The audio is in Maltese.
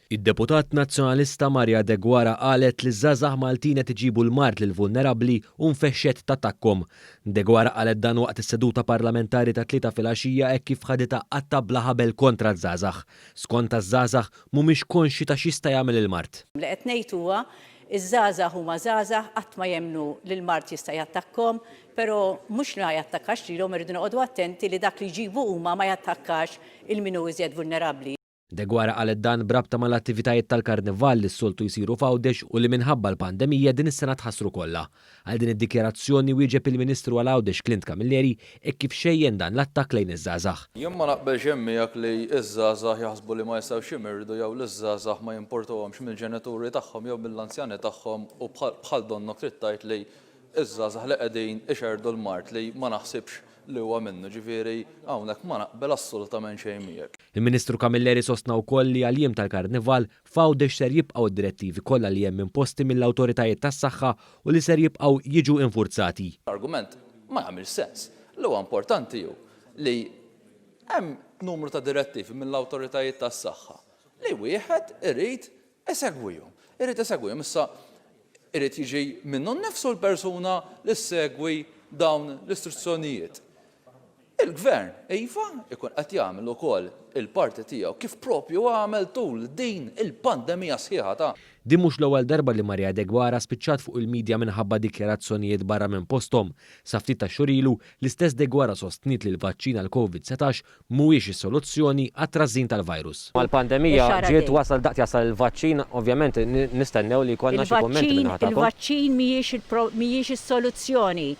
Id-deputat nazzjonalista Marja De Guara qalet li żgħażagħ Maltin qed iġibu l-mart lil vulnerabbli u nfexxet tattakkhom. De Guara qalet dan waqt is-seduta parlamentari ta' tlieta filgħaxija hekk kif ħaditha qatta bla ħabel kontra żgħażagħ. Skont taż-żgħażagħ mhumiex konxi ta' x'jista' jagħmel il-mart. Li qed ngħid huwa iż-żgħażagħ huma żgħażagħ qatt ma jemmnu li l-mart jista' jattakkhom, però mhux li ma jattakkax lilhom irridu noqogħdu attenti li dak li jġibu huma ma jattakkax il-min hu iżjed vulnerabbli. De Guara qalet dan brabta mal-attivitajiet tal-karnival li s-soltu jsiru f'Għawdex u li minħabba l-pandemija din is-sena tħassru kollha. Għal din id-dikjarazzjoni wieġeb il-Ministru għal Għawdex Clint Camilleri hekk kif xejjen dan l-attakk lejn iż-żgħażagħ. Jien ma naqbelx hemm miegħek li iż-żgħażagħ jaħsbu li ma jistgħux imirdu jew l-iż-żgħażagħ ma jimportuhomx mill-ġenituri tagħhom jew mill-anzjani tagħhom u bħal donnok trid tgħid li iż-żgħażagħ li qegħdin ixerdu l-mart li ma naħsibx li huwa minnu, ġifieri hawnhekk ma naqbel assolutament xejn miegħek. Il-Ministru Camilleri sostna wkoll li għal-jiem tal-karnival f'Għawdex ser jibqgħu d-direttivi kollha li hemm imposti mill-awtoritajiet tas-saħħa u li ser jibqgħu jiġu infurzati. L-argument ma jagħmel sens. Li huwa importanti hu li hemm numru ta' direttivi mill-awtoritajiet tas-saħħa li wieħed irid isegwihom. Issa irid jiġi minnu nnifsu l-persuna li ssegwi dawn l-istruzzjonijiet. Il-gvern, iva, ikun qed jagħmel ukoll il-parti tiegħu kif propju għamel tul din il-pandemija sħiħa ta'. Din mhux l-ewwel darba li Marja De Guara spiċċat fuq il-medja minħabba dikjarazzjonijiet barra minn posthom. Sa ftit ta' xhur ilu l-istess De Guara sostniet li l-vaċċin għal COVID-19 mhuwiex is-soluzzjoni għat-trażżin tal-virus. Mal-pandemija ġiet wasal daqt jasal il-vaċċin, ovvjament nistennew li jkollna xi kummenti minn ħadd. Il-vaċċin mhijiex is-soluzzjoni.